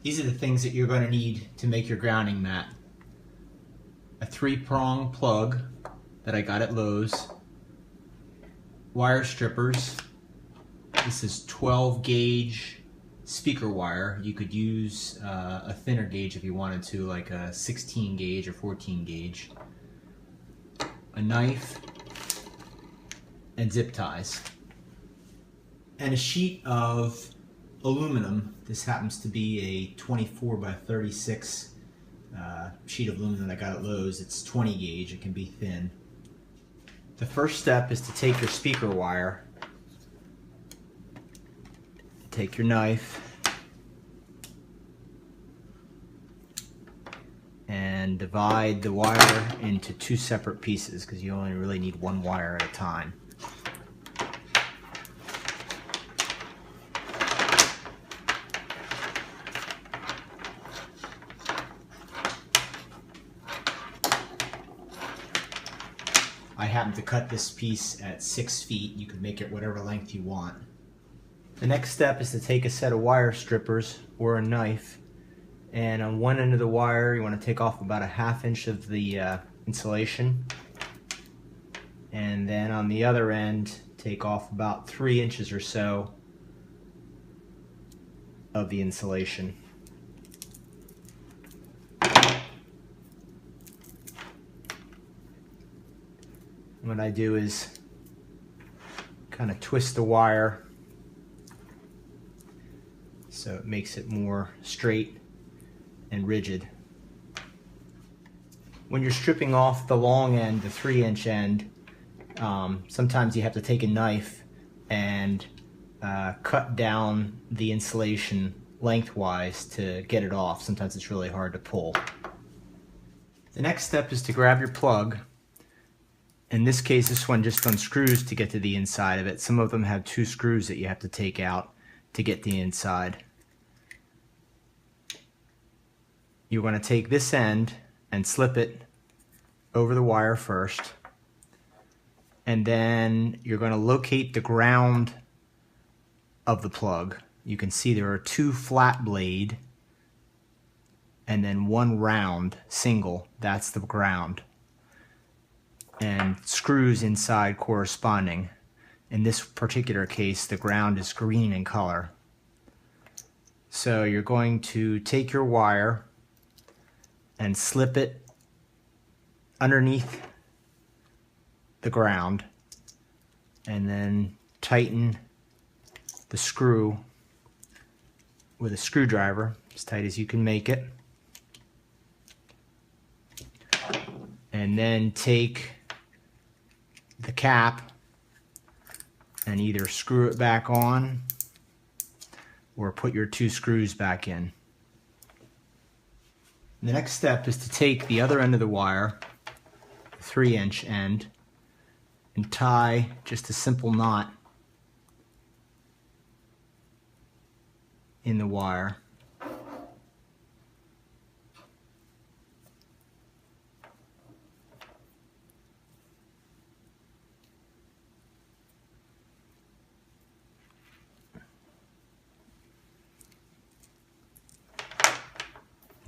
These are the things that you're going to need to make your grounding mat. A 3-prong plug that I got at Lowe's, wire strippers. This is 12 gauge speaker wire. You could use a thinner gauge if you wanted to, like a 16 gauge or 14 gauge. A knife and zip ties. And a sheet of aluminum. This happens to be a 24 by 36 sheet of aluminum that I got at Lowe's. It's 20 gauge, it can be thin. The first step is to take your speaker wire, take your knife, and divide the wire into 2 separate pieces because you only really need 1 wire at a time. I happen to cut this piece at 6 feet. You can make it whatever length you want. The next step is to take a set of wire strippers or a knife, and on one end of the wire you want to take off about a 1/2 inch of the insulation, and then on the other end take off about 3 inches or so of the insulation. What I do is kind of twist the wire so it makes it more straight and rigid. When you're stripping off the long end, the 3-inch end, sometimes you have to take a knife and cut down the insulation lengthwise to get it off. Sometimes it's really hard to pull. The next step is to grab your plug. In this case, this one just unscrews to get to the inside of it. Some of them have 2 screws that you have to take out to get the inside. You want to take this end and slip it over the wire first, and then you're going to locate the ground of the plug. You can see there are 2 flat blade and then 1 round single. That's the ground, and screws inside corresponding. In this particular case, the ground is green in color. So you're going to take your wire and slip it underneath the ground, and then tighten the screw with a screwdriver as tight as you can make it, and then take the cap and either screw it back on or put your 2 screws back in. The next step is to take the other end of the wire, the 3-inch end, and tie just a simple knot in the wire.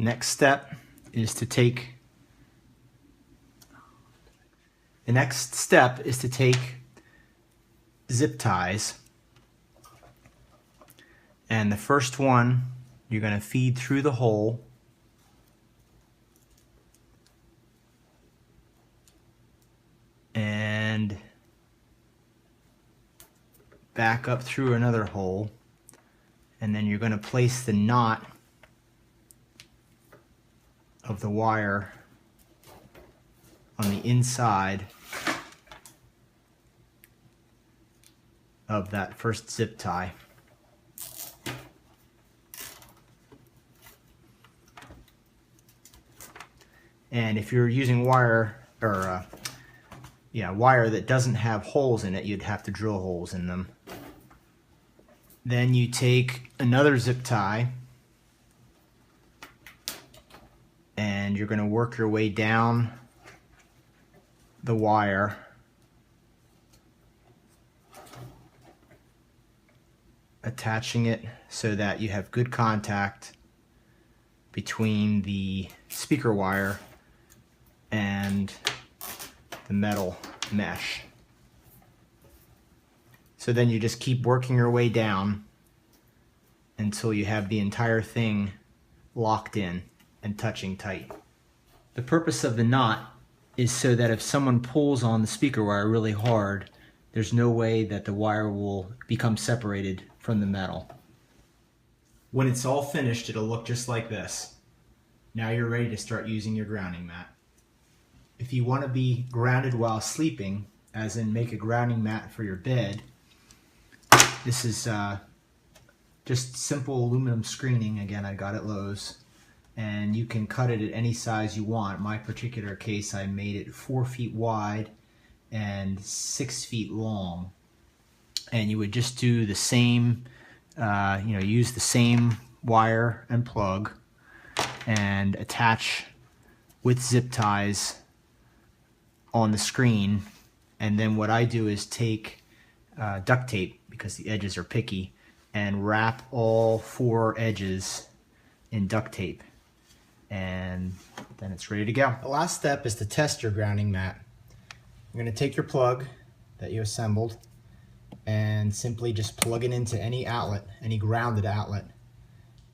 Next step is to take zip ties, and the first one you're going to feed through the hole and back up through another hole, and then you're going to place the knot of the wire on the inside of that first zip tie. And if you're using wire or wire that doesn't have holes in it, you'd have to drill holes in them. Then you take another zip tie and you're going to work your way down the wire attaching it so that you have good contact between the speaker wire and the metal mesh. So then you just keep working your way down until you have the entire thing locked in and touching tight. The purpose of the knot is so that if someone pulls on the speaker wire really hard, there's no way that the wire will become separated from the metal. When it's all finished, it'll look just like this. Now you're ready to start using your grounding mat. If you want to be grounded while sleeping, as in make a grounding mat for your bed, this is just simple aluminum screening. Again, I got it at Lowe's. And you can cut it at any size you want. In my particular case, I made it 4 feet wide and 6 feet long. And you would just do the same, use the same wire and plug and attach with zip ties on the screen. And then what I do is take duct tape, because the edges are picky, and wrap all 4 edges in duct tape. And then it's ready to go. The last step is to test your grounding mat. You're going to take your plug that you assembled and simply just plug it into any outlet, any grounded outlet.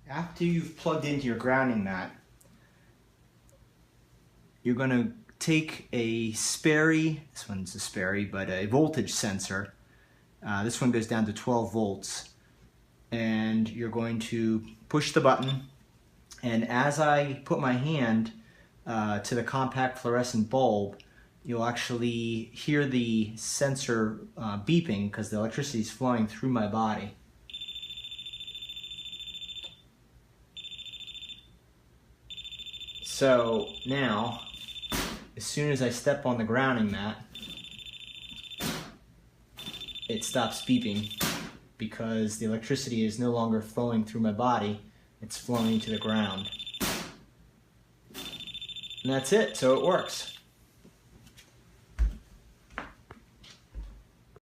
After you've plugged into your grounding mat, you're going to take a Sperry, this one's a Sperry, but a voltage sensor. This one goes down to 12 volts. And you're going to push the button. And as I put my hand to the compact fluorescent bulb, you'll actually hear the sensor beeping because the electricity is flowing through my body. So now, as soon as I step on the grounding mat, it stops beeping because the electricity is no longer flowing through my body. It's flowing to the ground. And that's it, so it works.